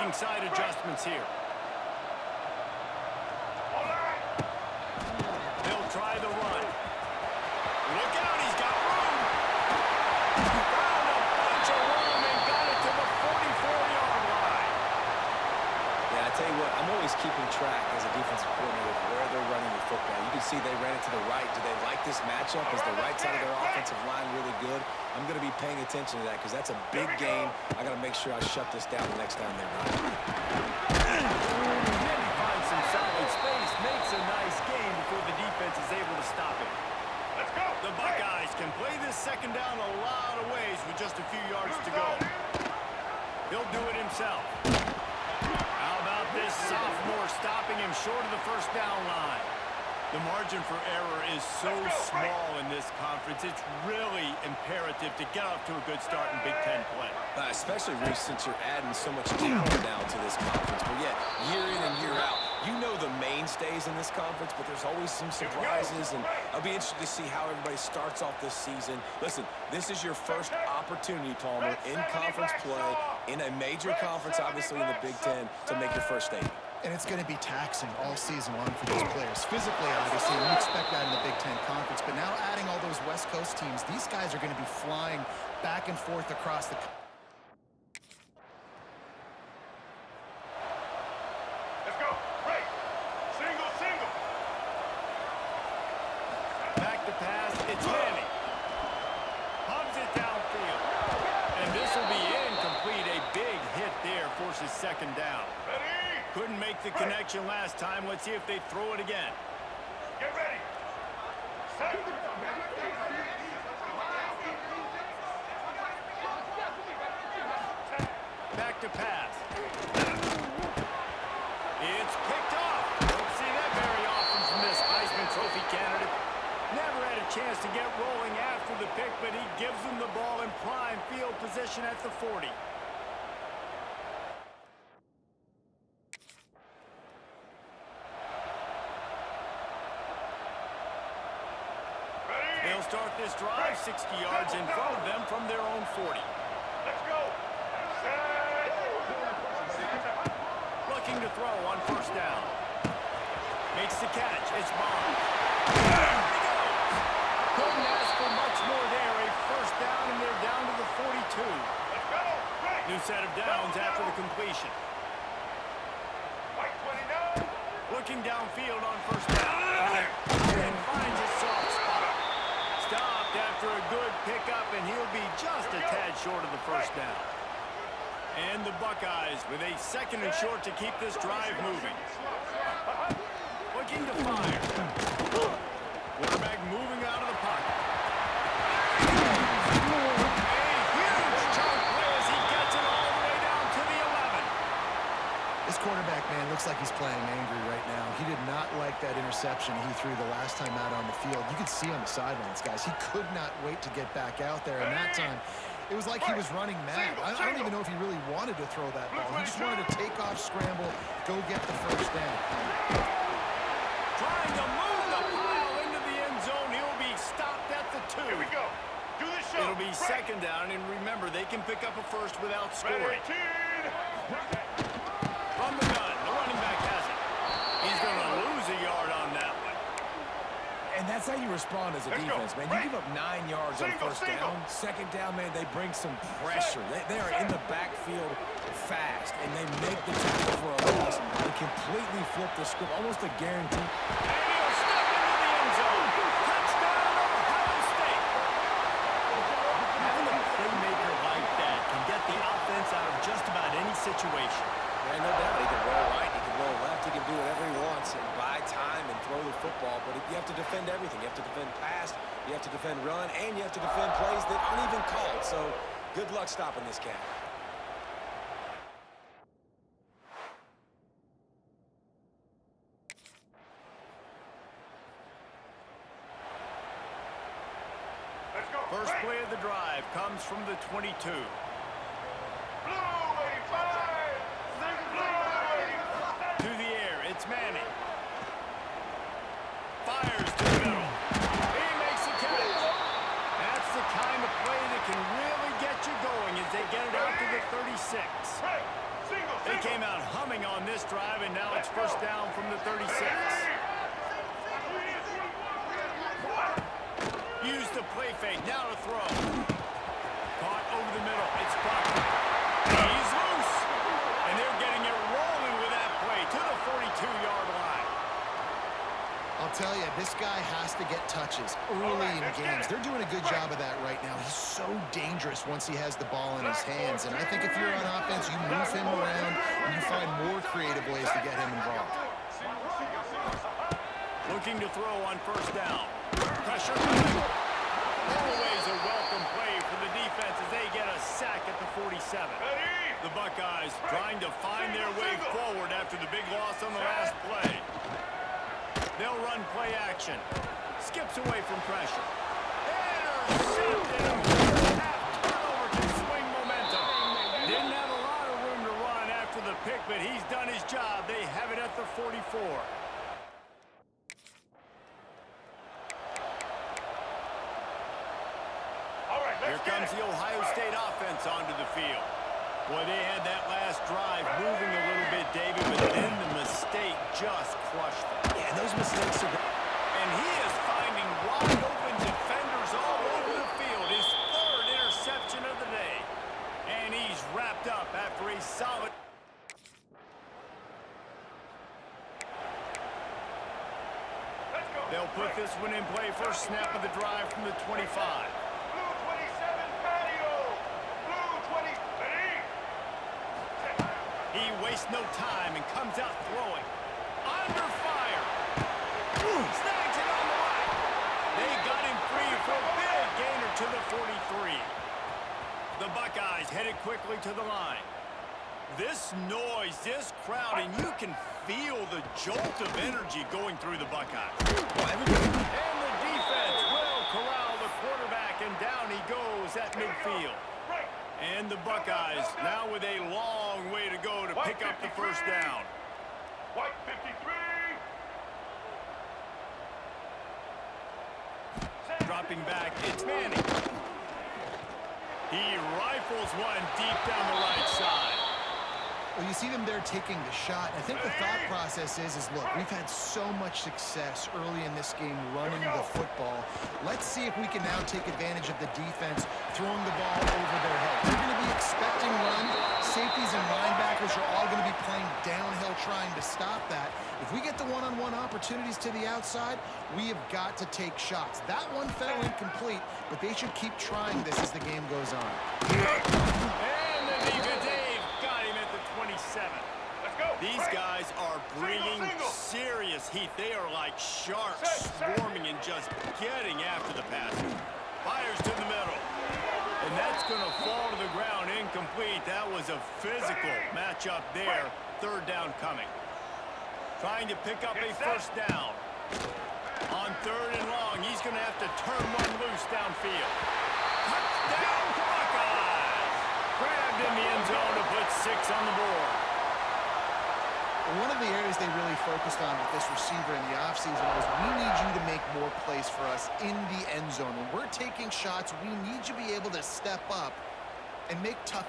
making side adjustments here. They'll try the run. Look out, he's got room. He found a bunch of room and got it to the 44-yard line. Yeah, I tell you what, I'm always keeping track as a defensive coordinator of where they're running the football. You can see they ran it to the right. Do they like this matchup? Is the right side of their offensive line really good? I'm going to be paying attention to that because that's a big game. I got to make sure I shut this down the next time they run. Finds some solid space, makes a nice game before the defense is able to stop it. Let's go. The Buckeyes can play this second down a lot of ways with just a few yards to go. He'll do it himself. How about this sophomore stopping him short of the first down line? The margin for error is so small in this conference. It's really imperative to get off to a good start in Big Ten play. Especially, Reese, since you're adding so much talent now to this conference. But yet, year in and year out, you know the mainstays in this conference, but there's always some surprises. And I'll be interested to see how everybody starts off this season. Listen, this is your first opportunity, Palmer, in conference play, in a major conference, obviously in the Big Ten, to make your first statement. And it's going to be taxing all season long for these players. Physically, obviously, we expect that in the Big Ten Conference. But now adding all those West Coast teams, these guys are going to be flying back and forth across the country. Let's go. Right. Single, single. Back to pass. It's Manning. Hubs it downfield. And this will be incomplete. A big hit there forces second down. Ready? Couldn't make the connection last time. Let's see if they throw it again. Get ready. Set. Back to pass. It's picked off. Don't see that very often from this Heisman Trophy candidate. Never had a chance to get rolling after the pick, but he gives them the ball in prime field position at the 40. They'll start this drive 60 yards in front of them from their own 40. Let's go. Set. Looking to throw on first down. Makes the catch. It's Bond. Couldn't ask for much more there. A first down, and they're down to the 42. Let's go. Right. New set of downs after the completion. White 29. Looking downfield on first down. And finds a soft spot. Stopped after a good pickup, and he'll be just a tad short of the first down. And the Buckeyes with a second and short to keep this drive moving. Looking to fire. Quarterback moving out of the pocket. A huge chunk play as he gets it all the way down to the 11. This quarterback, man, looks like he's playing angry right now. He did not like that interception he threw the last time out on the field. You could see on the sidelines, guys. He could not wait to get back out there. And that time, it was like he was running mad. I don't even know if he really wanted to throw that ball. He just wanted to take off, scramble, go get the first down. Trying to move the pile into the end zone. He'll be stopped at the 2. Here we go. Do this show. It'll be second down, and remember, they can pick up a first without scoring. Ready, team. From the gun, the running back has it. He's going to lose a yard on that one. And that's how you respond as a defense, man. You give up 9 yards on first down. Second down, man, they bring some pressure. They are in the backfield fast, and they make the tackle for a loss and completely flip the script, almost a guarantee. And he'll step into the end zone. Touchdown, Ohio State. Having a playmaker like that can get the offense out of just about any situation. Yeah, no doubt. He can roll right, he can roll left, he can do whatever he wants and buy time and throw the football. But you have to defend everything. You have to defend pass, you have to defend run, and you have to defend plays that aren't even called. So good luck stopping this cat. Let's go. First play of the drive comes from the 22. Blue 85. To the air, it's Manning. Fires to the middle. He makes the catch. That's the kind of play that can really get you going as they get it out to the 36. Right. Single. They came It's first down from the 36. Use the play fake. Now to throw. Caught over the middle. It's blocked. He's loose. And they're getting it rolling with that play to the 42-yard line. I'll tell you, this guy has to get touches early in games. They're doing a good job of that right now. He's so dangerous once he has the ball in his hands. And I think if you're on offense, you move him around and you find more creative ways to get him involved. Looking to throw on first down. Pressure. Always a welcome play for the defense as they get a sack at the 47. The Buckeyes trying to find their way forward after the big loss on the last play. They'll run play action. Skips away from pressure. Intercepted. Turnover can swing momentum. Didn't have a lot of room to run after the pick, but he's done his job. They have it at the 44. Here comes the Ohio State offense onto the field. Boy, they had that last drive moving a little bit, David, but then the mistake just crushed them. Yeah, those mistakes are... And he is finding wide open defenders all over the field. His third interception of the day. And he's wrapped up after a solid... They'll put this one in play. First snap of the drive from the 25. He wastes no time and comes out throwing. Under fire. Snags it on the right. They got him free for a big gainer to the 43. The Buckeyes headed quickly to the line. This noise, this crowd, and you can feel the jolt of energy going through the Buckeyes. And the defense will corral the quarterback, and down he goes at midfield. And the Buckeyes now with a long way to go to pick up the first down. White 53. Dropping back, it's Manning. He rifles one deep down the right side. Well, you see them there taking the shot. I think the thought process is look, we've had so much success early in this game running the football. Let's see if we can now take advantage of the defense throwing the ball over their head. They're going to be expecting run. Safeties and linebackers are all going to be playing downhill trying to stop that. If we get the one-on-one opportunities to the outside, we have got to take shots. That one fell incomplete, but they should keep trying this as the game goes on. And the defense, they've got him at the 27. Let's go. These guys are bringing serious heat. They are like sharks swarming and just getting after the passer. Fires to the middle. And that's going to fall to the ground incomplete. That was a physical matchup there. Third down coming. Trying to pick up a first down. On third and long, he's going to have to turn one loose downfield. Touchdown Buckeyes! Grabbed in the end zone to put 6 on the board. One of the areas they really focused on with this receiver in the offseason was we need you to make more plays for us in the end zone. When we're taking shots, we need you to be able to step up and make tough...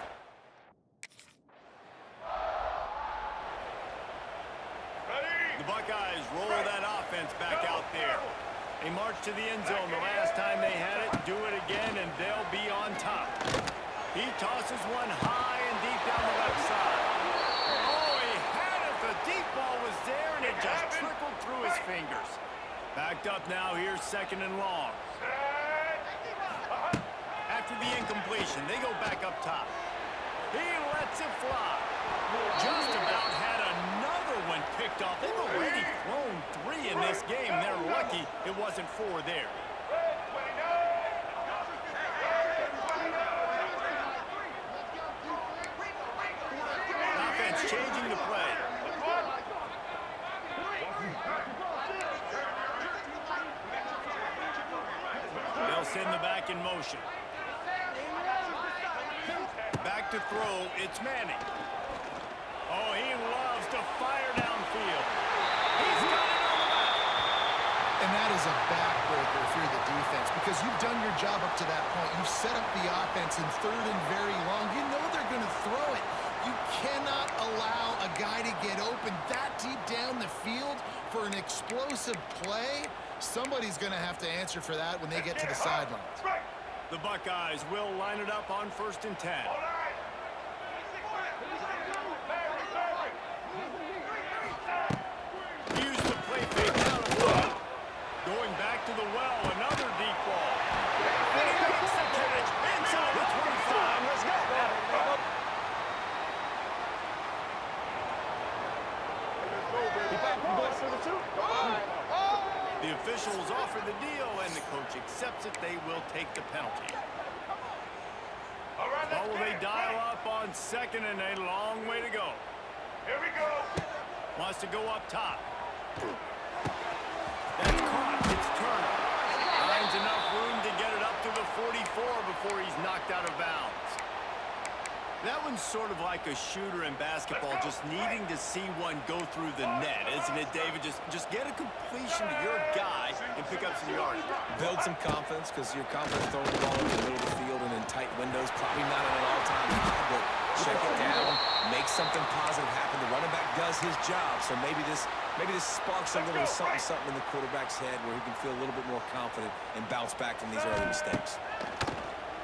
The Buckeyes roll that offense back out there. They march to the end zone the last time they had it, do it again, and they'll be on top. He tosses one high and deep down the left side. Oh, he had it. The deep ball was there, and it just trickled through his fingers. Backed up now, here's second and long. After the incompletion, they go back up top. He lets it fly. Just about had another one picked off. They've already thrown 3 in this game. They're lucky it wasn't 4 there. Offense changing the play. They'll send the back in motion. Back to throw, it's Manning. Oh, he loves to fire downfield. He's got it on the back. And that is a backbreaker if you're the defense, because you've done your job up to that point. You've set up the offense in third and very long. You know they're going to throw it. You cannot allow a guy to get open that deep down the field for an explosive play. Somebody's going to have to answer for that when they get to the sidelines. The Buckeyes will line it up on 1st and 10. Use the play fake down the field. Going back to the well, another deep ball. And he makes the catch inside the 25. Let's go. The officials offer the deal, and the coach accepts it. They will take the penalty. Or will they dial up on 2nd and a long way to go? Here we go. Wants to go up top. That's caught. It's Turner. Finds enough room to get it up to the 44 before he's knocked out of bounds. That one's sort of like a shooter in basketball, just needing to see one go through the net, isn't it, David? Just get a completion to your guy and pick up some yards. Build some confidence, because you're confident throwing the ball in the middle of the field and in tight windows. Probably not at an all-time high, but check it down, make something positive happen. The running back does his job, so maybe this sparks a little something in the quarterback's head where he can feel a little bit more confident and bounce back from these early mistakes.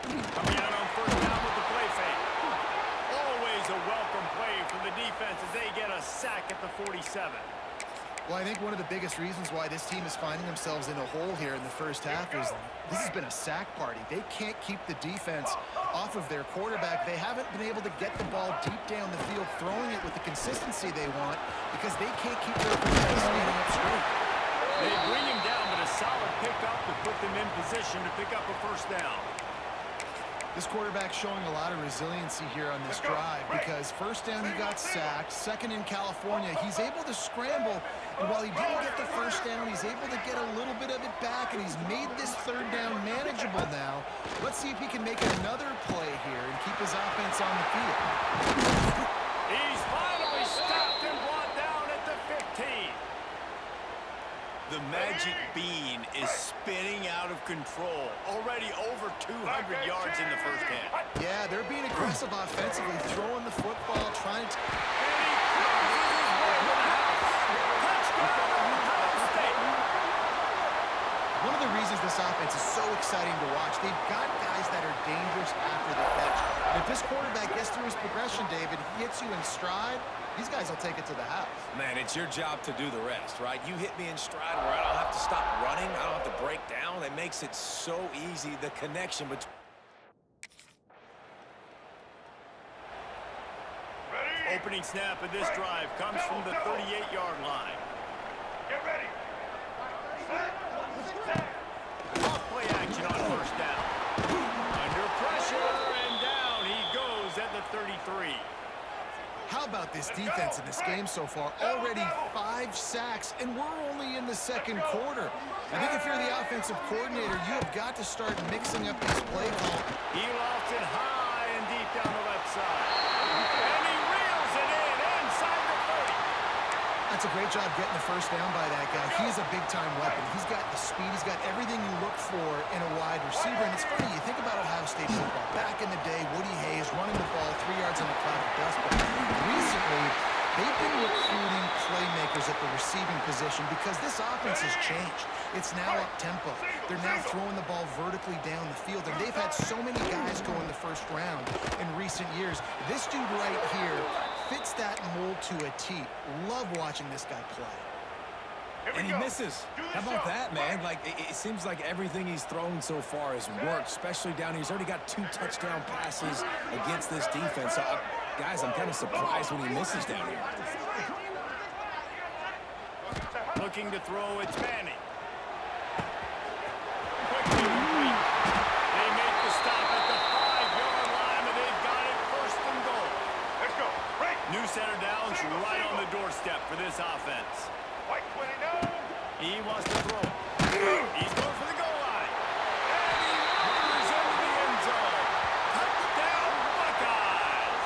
Coming out on 1st down with the play fake. Always a welcome play for the defense as they get a sack at the 47. Well, I think one of the biggest reasons why this team is finding themselves in a hole here in the first half is this has been a sack party. They can't keep the defense off of their quarterback. They haven't been able to get the ball deep down the field, throwing it with the consistency they want because they can't keep their quarterback standing up straight. They bring him down, but a solid pickup to put them in position to pick up a 1st down. This quarterback's showing a lot of resiliency here on this drive because 1st down he got sacked, 2nd in California, he's able to scramble, and while he didn't get the 1st down, he's able to get a little bit of it back, and he's made this 3rd down manageable now. Let's see if he can make another play here and keep his offense on the field. He's finally stopped and brought down at the 15. The magic bean is spinning out of control. Already over 200 yards in the 1st half. Yeah, they're being aggressive offensively, throwing the football, trying to... And he closes his way to the house. Touchdown, Ohio State. One of the reasons this offense is so exciting to watch, they've got guys that are dangerous after the catch. And if this quarterback gets through his progression, David, he hits you in stride, these guys will take it to the house. Man, it's your job to do the rest, right? You hit me in stride where I don't have to stop running. I don't have to break down. It makes it so easy, the connection between... Opening snap of this drive comes from the 38-yard line. Get ready. Off play action on 1st down. Under pressure, and down he goes at the 33. How about this defense in this game so far? Already 5 sacks, and we're only in the 2nd quarter. I think if you're the offensive coordinator, you have got to start mixing up this play call. He lofts it high and deep down the left side. And he reels it in inside the 30. That's a great job getting the 1st down by that guy. He's a big-time weapon. He's got the speed. He's got everything you look for in a wide receiver. And it's funny, you think about Ohio State football. Back in the day, Woody Hayes running the ball 3 yards in the cloud of dust. But recently, they've been recruiting playmakers at the receiving position because this offense has changed. It's now up-tempo. They're now throwing the ball vertically down the field. And they've had so many guys go in the 1st round in recent years. This dude right here fits that mold to a T. Love watching this guy play. And he misses. How about that, man? Like, it seems like everything he's thrown so far has worked, especially down here. He's already got 2 touchdown passes against this defense. So, guys, I'm kind of surprised when he misses down here. Looking to throw, it's Manning. Quickly complete. They make the stop at the 5-yard line, and they've got it 1st and goal. Let's go. Break. New center down's right on the doorstep for this offense. White 29. He wants to throw. He's going for the goal line. And he wanders into the end zone. Touchdown, Buckeyes.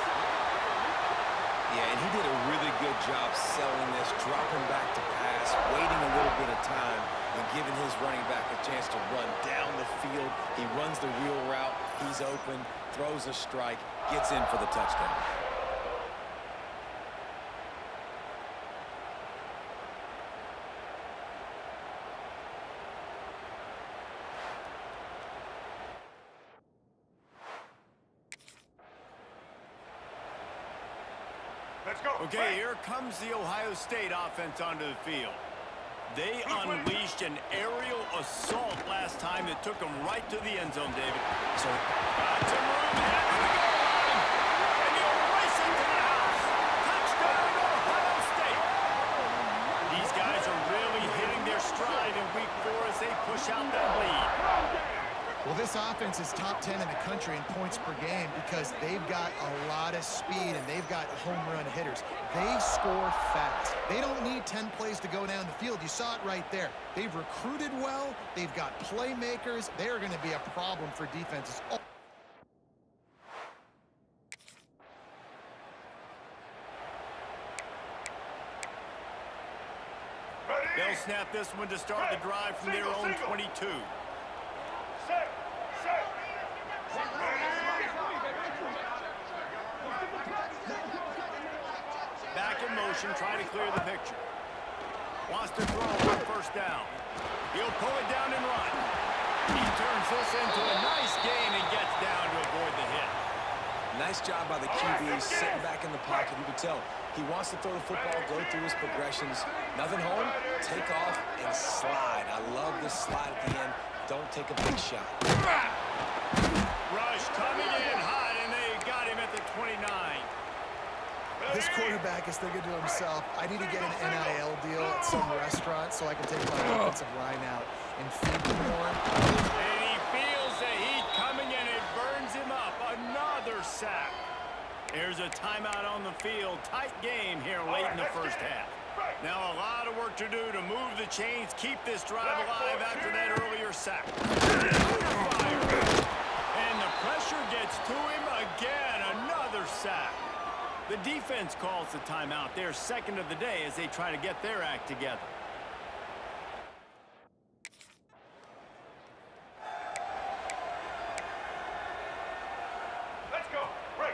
Yeah, and he did a really good job selling this, dropping back to pass, waiting a little bit of time, and giving his running back a chance to run down the field. He runs the wheel route. He's open, throws a strike, gets in for the touchdown. Let's go. Okay, here comes the Ohio State offense onto the field. They unleashed an aerial assault last time that took them right to the end zone, David. So, Got some room ahead of the goal line. And you're racing to the house. Touchdown, Ohio State. These guys are really hitting their stride in week 4 as they push out that lead. Well, this offense is top 10 in the country in points per game because they've got a lot of speed and they've got home run hitters. They score fast. They don't need 10 plays to go down the field. You saw it right there. They've recruited well. They've got playmakers. They are going to be a problem for defenses. They'll snap this one to start the drive from their own 22. Set. Back in motion, trying to clear the picture. Wants to throw on first down. He'll pull it down and run. He turns this into a nice gain and gets down to avoid the hit. nice job by the QB, sitting back in the pocket. You can tell he wants to throw the football, go through his progressions. Nothing home, take off, and slide. I love this slide at the end. Don't take a big shot. Rush coming in hot, and they got him at the 29. This quarterback is thinking to himself, I need to get an NIL deal at some restaurant so I can take my offensive line out and feed them more. And he feels the heat coming in. It burns him up. Another sack. There's a timeout on the field. Tight game here late in the first half. Now a lot of work to do to move the chains, keep this drive alive after that earlier sack. And the pressure gets to him again. Another sack. The defense calls the timeout, their second of the day, as they try to get their act together. Let's go. Break.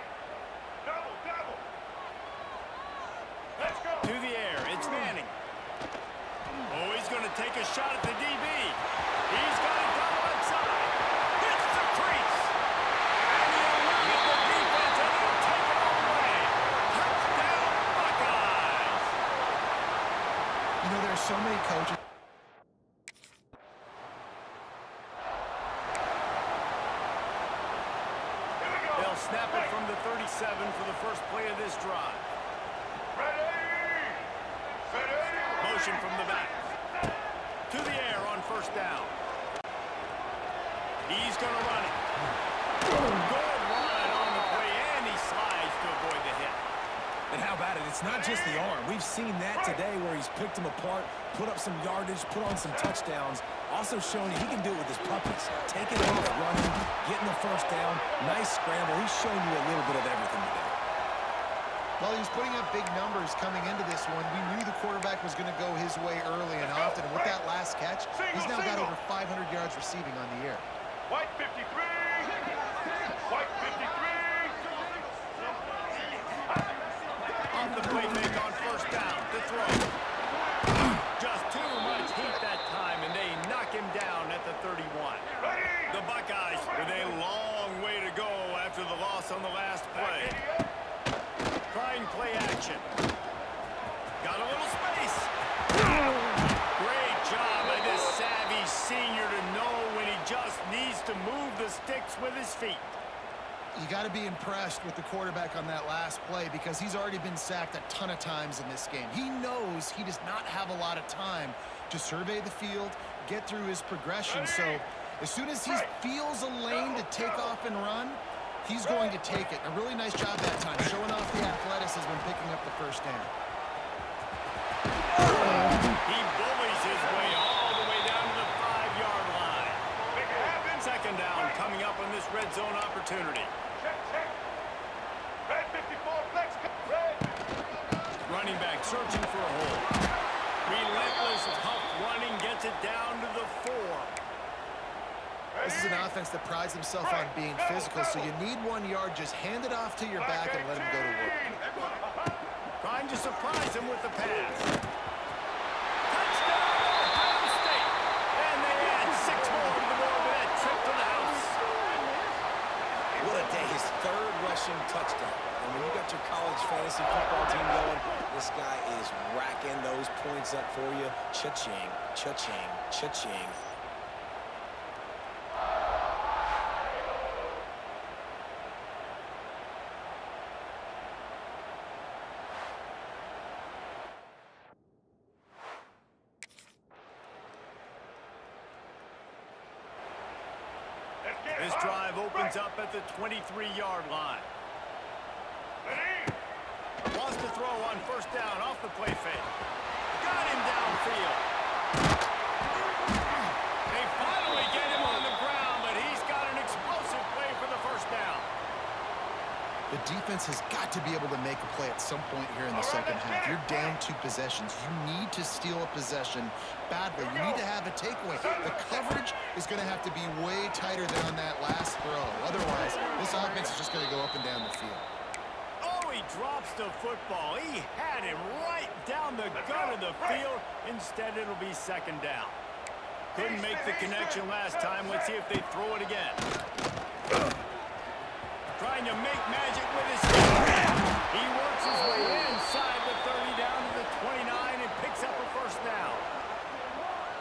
Double. Let's go. To the air, it's Manning. Oh, he's going to take a shot at the DB. He's got it double outside. Hits the crease. And he'll lead the defense, and he'll take it all away. Touchdown, Buckeyes. You know, there's so many coaches. Here we go. They'll snap it from the 37 for the first play of this drive. Ready. Motion from the back. To the air on first down. He's going to run it. Good run on the play, and he slides to avoid the hit. And how about it? It's not just the arm. We've seen that today where he's picked them apart, put up some yardage, put on some touchdowns. Also showing he can do it with his puppies. Taking off, running, getting the first down. Nice scramble. He's showing you a little bit of everything today. Well, he was putting up big numbers coming into this one. We knew the quarterback was going to go his way early and often. And with that last catch, he's now got over 500 yards receiving on the year. White 53. White 53. On the play make on first down to throw. Just too much heat that time, and they knock him down at the 31. Ready. The Buckeyes with a long way to go after the loss on the last play. Trying play action. Got a little space. Great job by this savvy senior to know when he just needs to move the sticks with his feet. You got to be impressed with the quarterback on that last play because he's already been sacked a ton of times in this game. He knows he does not have a lot of time to survey the field, get through his progression. So as soon as he feels a lane to take off and run, he's going to take it. A really nice job that time, showing off the athleticism when picking up the first down. He bullies his way all the way down to the 5-yard line. Second down coming up on this red zone opportunity. Check. Red 54 flex. Red. Running back searching for a hole. Relentless, tough running gets it down to the 4. This is an offense that prides himself on being physical, so you need 1 yard. Just hand it off to your back and let him go to work. Trying to surprise him with the pass. Touchdown, Ohio State! And they add 6 more to the board with that trip to the house. What a day. His third rushing touchdown. And when you got your college fantasy football team for you. Cha-ching, cha-ching, cha-ching. This drive opens up at the 23-yard line. Wants to throw on first down off the play fake. Got him downfield. They finally get him on the ground, but he's got an explosive play for the first down. The defense has got to be able to make a play at some point here in the second half. You're down 2 possessions. You need to steal a possession badly. You need to have a takeaway. The coverage is going to have to be way tighter than on that last throw. Otherwise, this offense is just going to go up and down the field. Oh, he drops the football. He had him right down the gut of the field. Instead, it'll be second down. Couldn't make the connection last time. Let's see if they throw it again. Trying to make magic with his feet. He works his way inside the 30 down to the 29 and picks up a first down.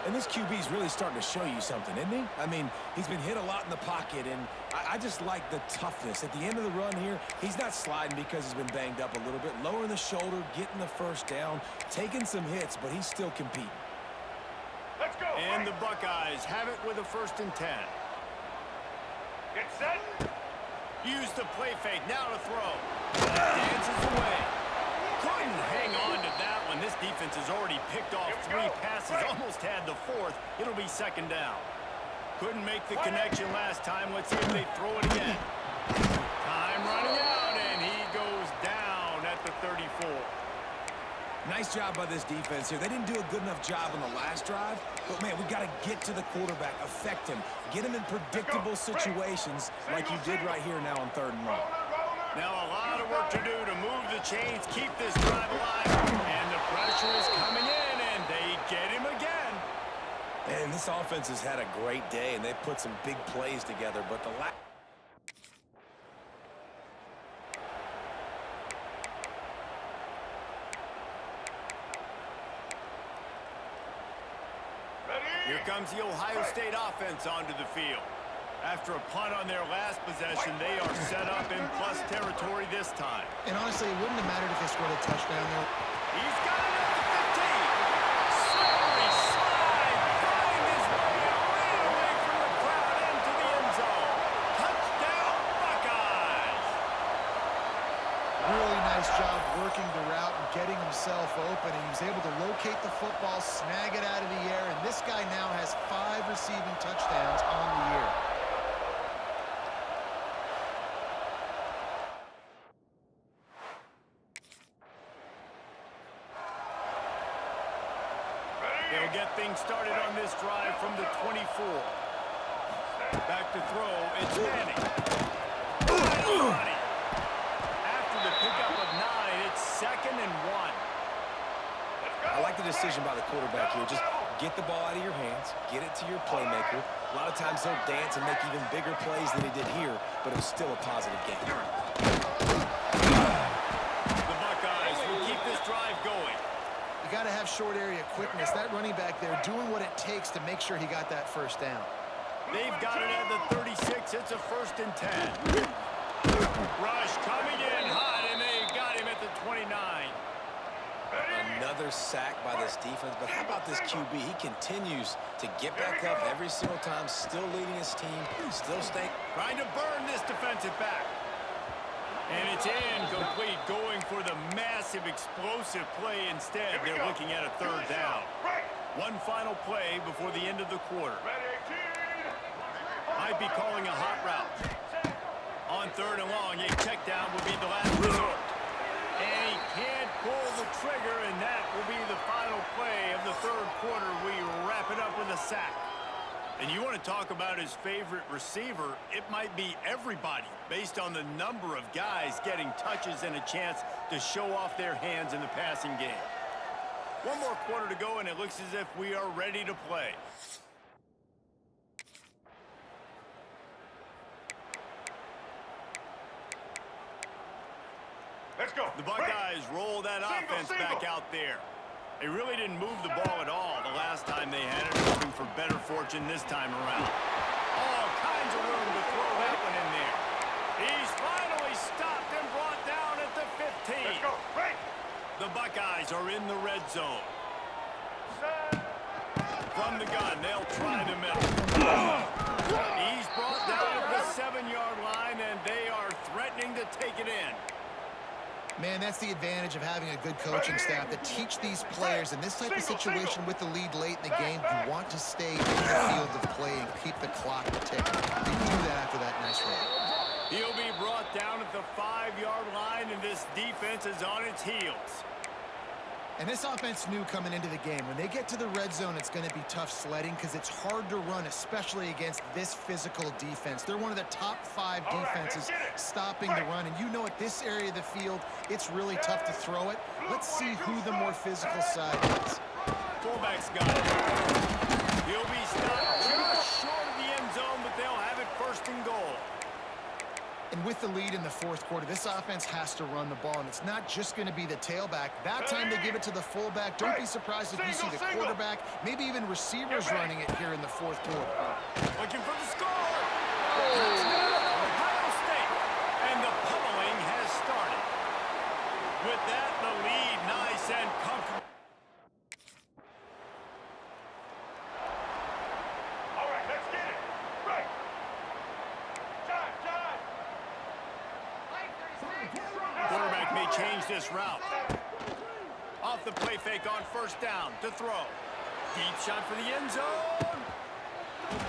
And this QB's really starting to show you something, isn't he? I mean, he's been hit a lot in the pocket, and I just like the toughness. At the end of the run here, he's not sliding because he's been banged up a little bit. Lowering the shoulder, getting the first down, taking some hits, but he's still competing. Let's go. And the Buckeyes have it with a 1st and 10. Get set. Use the play fake, now to throw. Dances away. Couldn't hang on to that one. This defense has already picked off 3 passes, almost had the 4th. It'll be second down. Couldn't make the connection last time. Let's see if they throw it again. Time running out, and he goes down at the 34. Nice job by this defense here. They didn't do a good enough job on the last drive, but, man, we got to get to the quarterback, affect him, get him in predictable situations like you did right here now on 3rd and long. Now a lot of work to do to move the chains, keep this drive alive, and the pressure is coming in, and they get him again. And this offense has had a great day, and they've put some big plays together, but the last... Here comes the Ohio State offense onto the field. After a punt on their last possession, they are set up in plus territory this time. And honestly, it wouldn't have mattered if they scored a touchdown there. He's got it at the 15. Slippery slide, find his way right away from the crowd into the end zone. Touchdown, Buckeyes! Really nice job working the route and getting himself open. And he was able to locate the football, snag it out of the air, and this guy now has 5 receiving touchdowns on the year. They'll get things started on this drive from the 24. Back to throw, it's Manning. After the pickup of 9, it's 2nd and 1. I like the decision by the quarterback here. Just get the ball out of your hands, get it to your playmaker. A lot of times they'll dance and make even bigger plays than he did here, but it was still a positive game. The Buckeyes will keep this drive going. You got to have short area quickness. That running back there doing what it takes to make sure he got that first down. They've got it at the 36. It's a 1st and 10. Rush coming in hot, and they got him at the 29. Another sack by this defense, but how about this QB? He continues to get back up every single time, still leading his team, still staying. Trying to burn this defensive back. And it's incomplete, going for the massive explosive play instead. They're looking at a 3rd down. One final play before the end of the quarter. Might be calling a hot route. On 3rd and long, a check down will be the last resort. And he can't pull the trigger, and that will be the final play of the 3rd quarter. We wrap it up with a sack. And you want to talk about his favorite receiver, it might be everybody based on the number of guys getting touches and a chance to show off their hands in the passing game. One more quarter to go, and it looks as if we are ready to play. Let's go. The Buckeyes roll that offense back out there. They really didn't move the ball at all the last time they had it, hoping for better fortune this time around. All kinds of room to throw that one in there. He's finally stopped and brought down at the 15. Let's go. Right. The Buckeyes are in the red zone. From the gun, they'll try the middle. He's brought down at the 7-yard line, and they are threatening to take it in. Man, that's the advantage of having a good coaching staff to teach these players in this type of situation with the lead late in the game. You want to stay in the field of play and keep the clock ticking. They do that after that nice run. He'll be brought down at the 5-yard line, and this defense is on its heels. And this offense knew coming into the game, when they get to the red zone, it's going to be tough sledding because it's hard to run, especially against this physical defense. They're one of the top 5 defenses stopping the run. And you know, at this area of the field, it's really tough to throw it. Let's see who the more physical side is. Fullback's got it. He'll be stopped just short of the end zone, but they'll have it first and goal. And with the lead in the fourth quarter, this offense has to run the ball, and it's not just going to be the tailback. That time they give it to the fullback. Don't be surprised if you see the quarterback, maybe even receivers running it here in the fourth quarter. Looking for the score. Touchdown, Ohio State. And the pummeling has started. With that, the lead nice and comfortable. All right, let's get it. Right. Quarterback may change this route. Off the play fake on first down to throw. Deep shot for the end zone.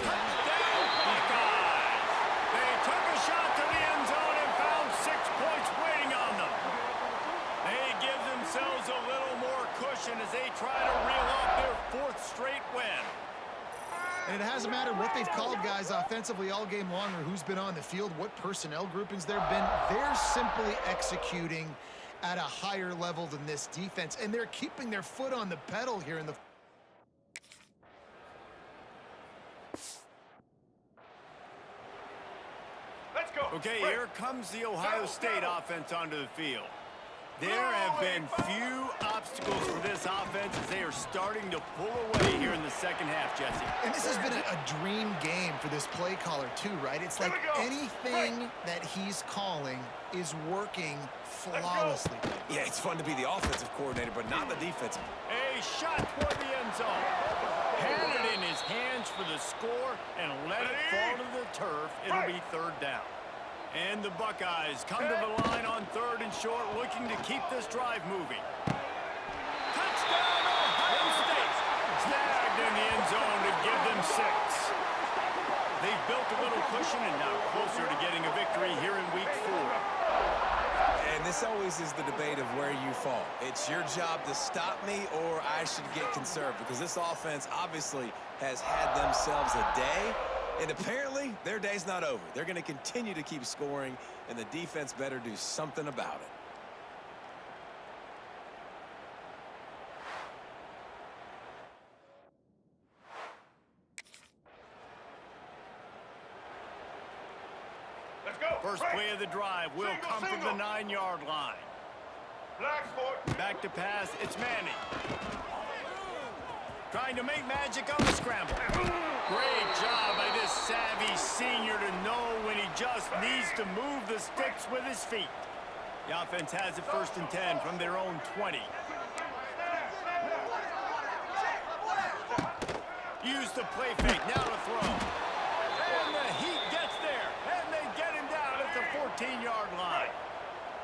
Touchdown, Buckeyes. They took a shot to the end zone and found 6 points waiting on them. They give themselves a little more cushion as they try to reel off their 4th straight win. And it hasn't mattered what they've called guys offensively all game long or who's been on the field, what personnel groupings there have been. They're simply executing at a higher level than this defense, and they're keeping their foot on the pedal here in the... Let's go. Okay, here comes the Ohio State offense onto the field. There have been few obstacles for this offense as they are starting to pull away here in the second half, Jesse. And this has been a dream game for this play caller too, right? It's like anything that he's calling is working flawlessly. Yeah, it's fun to be the offensive coordinator, but not the defensive. A shot toward the end zone. Had it in his hands for the score and let it fall to the turf. It'll be 3rd down. And the Buckeyes come to the line on 3rd and short, looking to keep this drive moving. Touchdown, Ohio State! Snagged in the end zone to give them 6. They've built a little cushion and now closer to getting a victory here in week 4. And this always is the debate of where you fall. It's your job to stop me or I should get conserved, because this offense obviously has had themselves a day. And apparently, their day's not over. They're going to continue to keep scoring, and the defense better do something about it. Let's go. First play of the drive will come from the 9-yard line. Back to pass, it's Manning. Trying to make magic on the scramble. Great job by this savvy senior to know when he just needs to move the sticks with his feet. The offense has it 1st and 10 from their own 20. Use the play fake, now to throw. And the heat gets there, and they get him down at the 14-yard line.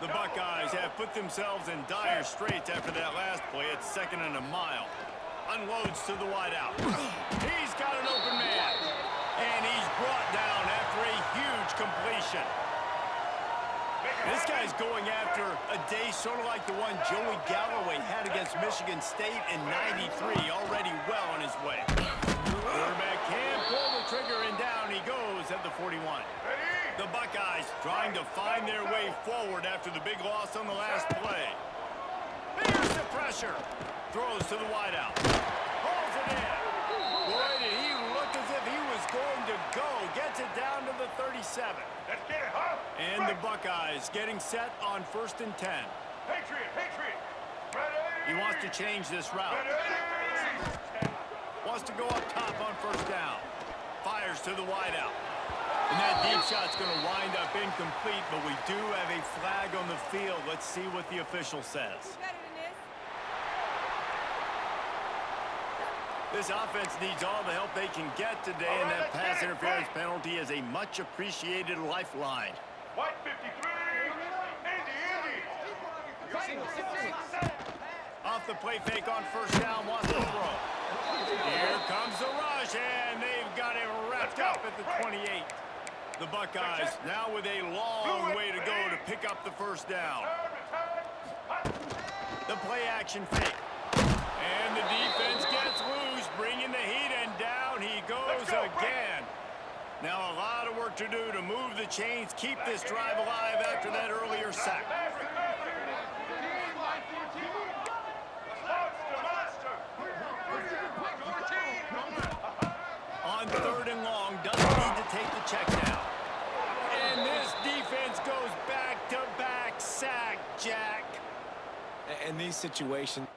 The Buckeyes have put themselves in dire straits after that last play. It's 2nd and a mile. Unloads to the wideout. He's got an open man. And he's brought down after a huge completion. This guy's going after a day sort of like the one Joey Galloway had against Michigan State in '93, already well on his way. Quarterback can pull the trigger, and down he goes at the 41. The Buckeyes trying to find their way forward after the big loss on the last play. Here's the pressure. Throws to the wideout. Pulls it in. Boy, did he look as if he was going to go. Gets it down to the 37. Let's get it, huh? And the Buckeyes getting set on 1st and 10. Patriot. Ready. He wants to change this route. Wants to go up top on first down. Fires to the wideout. And that deep shot's going to wind up incomplete, but we do have a flag on the field. Let's see what the official says. This offense needs all the help they can get today, and that pass interference penalty is a much-appreciated lifeline. White 53, Indy. Off the play fake on first down, wants to throw. Here comes the rush, and they've got it wrapped up at the 28. The Buckeyes now with a long way to go to pick up the first down. The play action fake. And the defense gets loose, bringing the heat, and down he goes again. Now a lot of work to do to move the chains, keep this drive alive after that earlier sack. On third and long, doesn't need to take the check down. And this defense goes back-to-back sack, Jack. And these situations...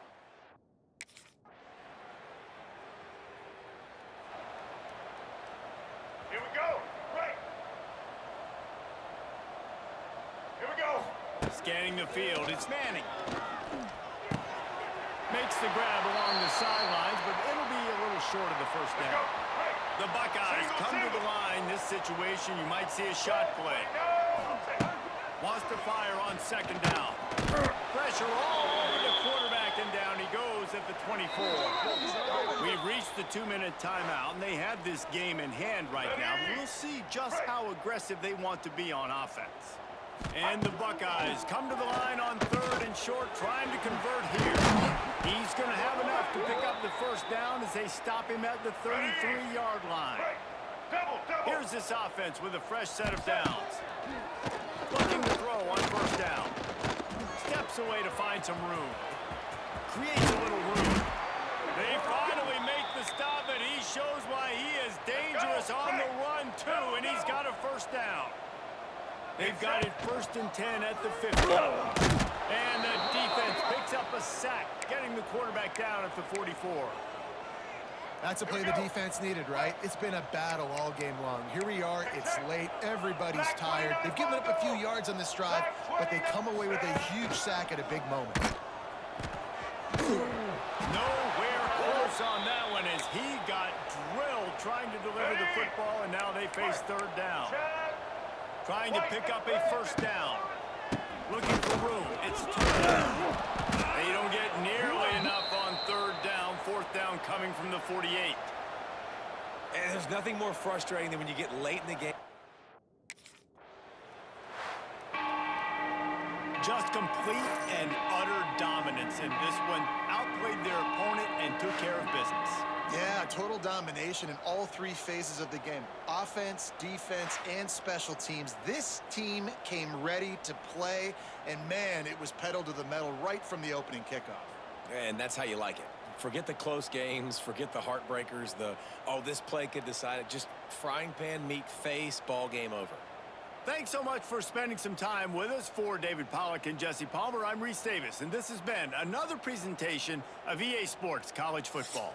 Here we go. Right. Here we go. Scanning the field, it's Manning. Makes the grab along the sidelines, but it'll be a little short of the first down. The Buckeyes come to the line. This situation, you might see a shot play. Wants to fire on second down. Pressure all over the quarterback, and down he goes at the 24. We've reached the 2-minute timeout, and they have this game in hand right now. We'll see just how aggressive they want to be on offense. And the Buckeyes come to the line on third and short, trying to convert here. He's going to have enough to pick up the first down as they stop him at the 33-yard line. Here's this offense with a fresh set of downs. Looking to throw on first down. Steps away to find some room. Creates a little room. They finally make the stop, and he shows why he is dangerous on the run, too, and he's got a first down. They've got it 1st and 10 at the 50. And the defense picks up a sack, getting the quarterback down at the 44. That's a play the defense needed, right? It's been a battle all game long. Here we are, it's late, everybody's tired. They've given up a few yards on this drive, but they come away with a huge sack at a big moment. Nowhere close on that one as he got drilled trying to deliver the football, and now they face third down. Trying to pick up a first down. Looking for room. It's turned. They don't get nearly enough on third down. Fourth down coming from the 48. And there's nothing more frustrating than when you get late in the game. Just complete and utter dominance in this one. Outplayed their opponent and took care of business. Yeah, total domination in all three phases of the game. Offense, defense, and special teams. This team came ready to play, and man, it was pedal to the metal right from the opening kickoff. And that's how you like it. Forget the close games, forget the heartbreakers, oh, this play could decide it. Just frying pan, meat, face, ball game over. Thanks so much for spending some time with us. For David Pollack and Jesse Palmer, I'm Reese Davis, and this has been another presentation of EA Sports College Football.